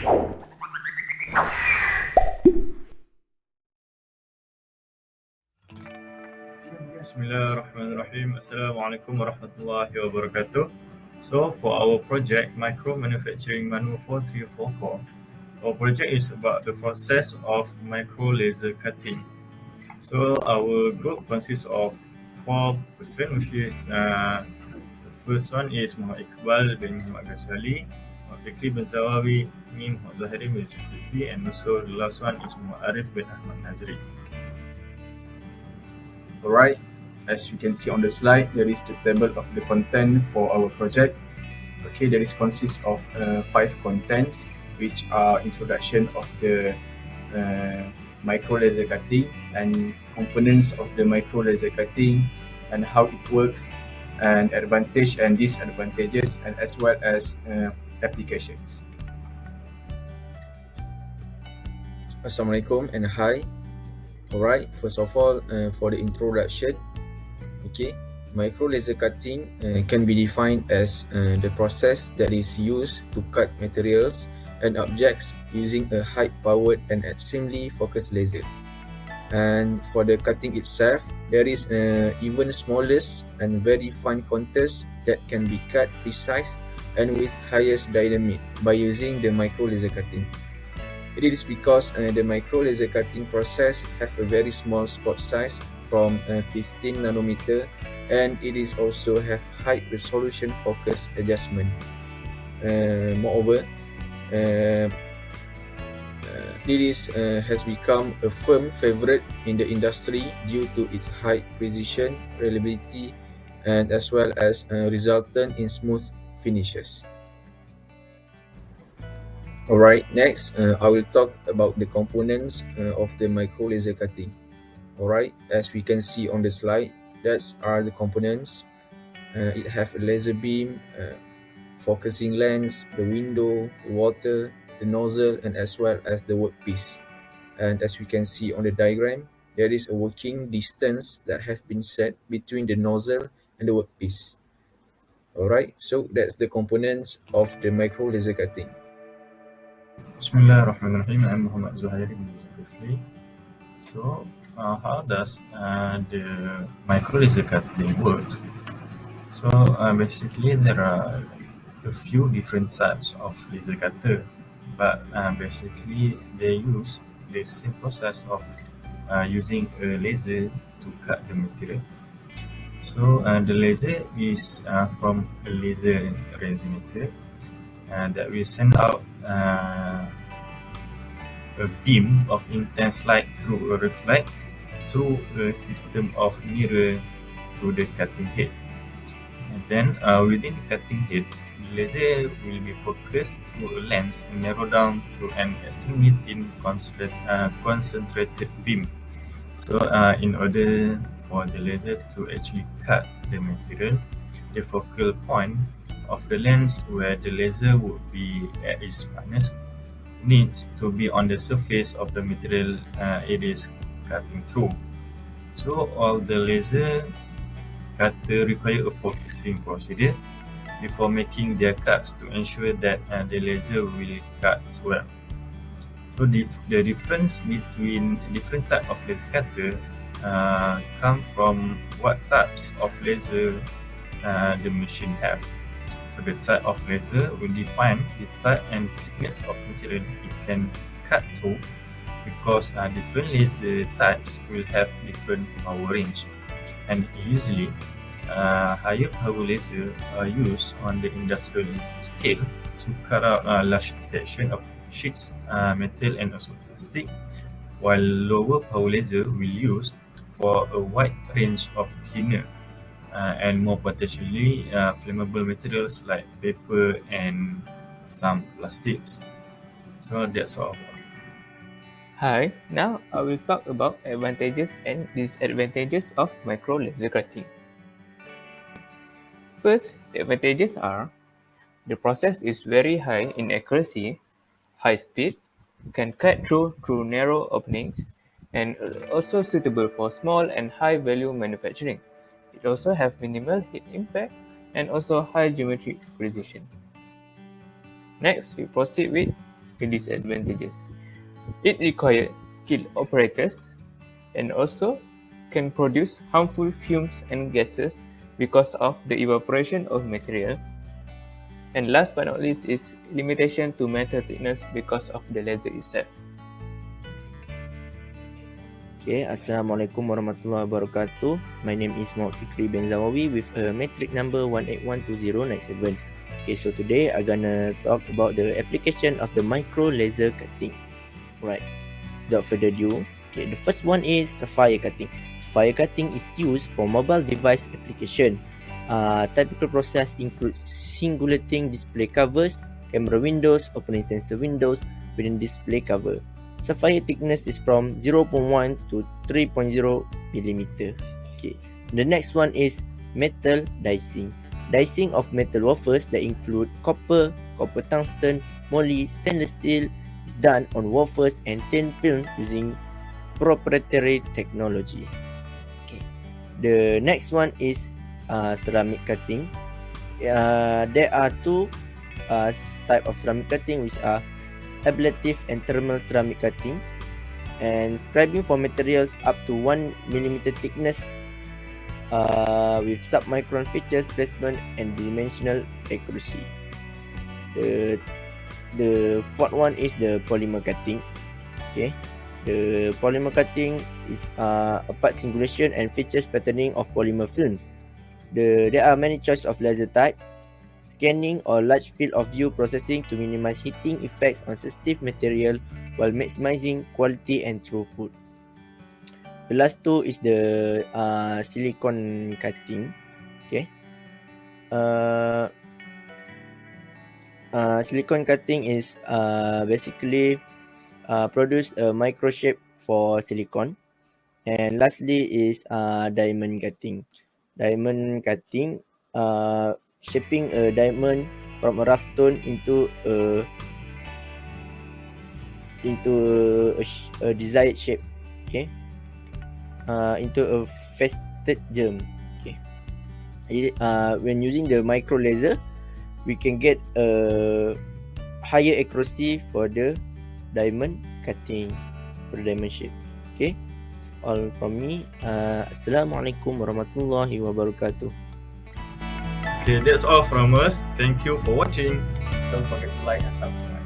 Bismillahirrahmanirrahim. Assalamualaikum warahmatullahi wabarakatuh. So for our project, Micro Manufacturing MANU 4344, our project is about the process of micro laser cutting. So our group consists of 4 person, which is the first one is Mohd Iqbal bin Muhammad Ghazali, Fikri bin Zawawi, me Mohd Zuhairi bin Zulkefli, and also the last one is Mohd Arif bin Ahmad Nazri. Alright, as you can see on the slide, there is the table of the content for our project. Okay, there is consists of 5 contents, which are introduction of the micro laser cutting and components of the micro laser cutting and how it works, and advantage and disadvantages, and as well as applications. Assalamualaikum and hi. Alright, first of all, for the introduction, okay, micro laser cutting can be defined as the process that is used to cut materials and objects using a high-powered and extremely focused laser. And for the cutting itself, there is even smallest and very fine contours that can be cut precise and with highest dynamic by using the micro laser cutting. It is because the micro laser cutting process have a very small spot size from 15 nanometer, and it is also have high resolution focus adjustment. Moreover, it has become a firm favorite in the industry due to its high precision, reliability, and as well as resultant in smooth finishes. Alright, next I will talk about the components of the micro laser cutting. Alright, as we can see on the slide, that are the components. It have a laser beam, focusing lens, the window, the water, the nozzle, and as well as the workpiece. And as we can see on the diagram, there is a working distance that have been set between the nozzle and the workpiece. Alright, so that's the components of the micro laser cutting. Bismillahirrahmanirrahim. I'm Muhammad Zuhairi bin Zulkefli. So, how does the micro laser cutting works? So, basically, there are a few different types of laser cutter, but basically, they use the same process of using a laser to cut the material. So, the laser is from a laser resonator that will send out a beam of intense light through a reflect through a system of mirror to the cutting head. And then within the cutting head, the laser will be focused through a lens and narrow down to an extremely thin concentrated beam. So in order for the laser to actually cut the material, the focal point of the lens where the laser would be at its finest needs to be on the surface of the material it is cutting through. So all the laser cutter require a focusing procedure before making their cuts to ensure that the laser will cut well. So the difference between different type of laser cutter come from what types of laser the machine have. So the type of laser will define the type and thickness of material it can cut through, because different laser types will have different power range, and usually higher power laser are used on the industrial scale to cut out large section of sheets, metal, and also plastic, while lower power laser will use for a wide range of thinner and more potentially flammable materials like paper and some plastics. So that's all. Hi, now I will talk about advantages and disadvantages of micro laser cutting. First, the advantages are the process is very high in accuracy, high speed, can cut through narrow openings, and also suitable for small and high value manufacturing. It also have minimal heat impact and also high geometric precision. Next, we proceed with the disadvantages. It requires skilled operators and also can produce harmful fumes and gases because of the evaporation of material. And last but not least is limitation to metal thickness because of the laser itself. Okay, Assalamualaikum warahmatullahi wabarakatuh. My name is Mohd Fikri bin Zawawi with a metric number 1812097. Okay, so today I'm gonna talk about the application of the micro laser cutting. Right, without further ado, okay, the first one is sapphire cutting. Sapphire cutting is used for mobile device application. Typical process includes singulating display covers, camera windows, opening sensor windows within display cover. Sapphire thickness is from 0.1 to 3.0 millimeter. Okay. The next one is metal dicing. Dicing of metal wafers that include copper tungsten, moly, stainless steel is done on wafers and thin film using proprietary technology. Okay. The next one is ceramic cutting. There are two type of ceramic cutting, which are ablative and thermal ceramic cutting, and scribing for materials up to 1 millimeter thickness with submicron features, placement and dimensional accuracy. The fourth one is the polymer cutting. Okay, the polymer cutting is a part singulation and features patterning of polymer films. There are many choices of laser type. Scanning or large field of view processing to minimize heating effects on sensitive material while maximizing quality and throughput. The last two is the silicon cutting. Okay. Silicon cutting is basically produce a micro shape for silicon. And lastly is diamond cutting. Diamond cutting, shaping a diamond from a rough tone into a desired shape. Okay, into a faceted germ. Okay, when using the micro laser, we can get a higher accuracy for the diamond cutting, for the diamond shapes. Okay, that's all from me. Assalamualaikum warahmatullahi wabarakatuh. Okay, that's all from us. Thank you for watching. Don't forget to like and subscribe.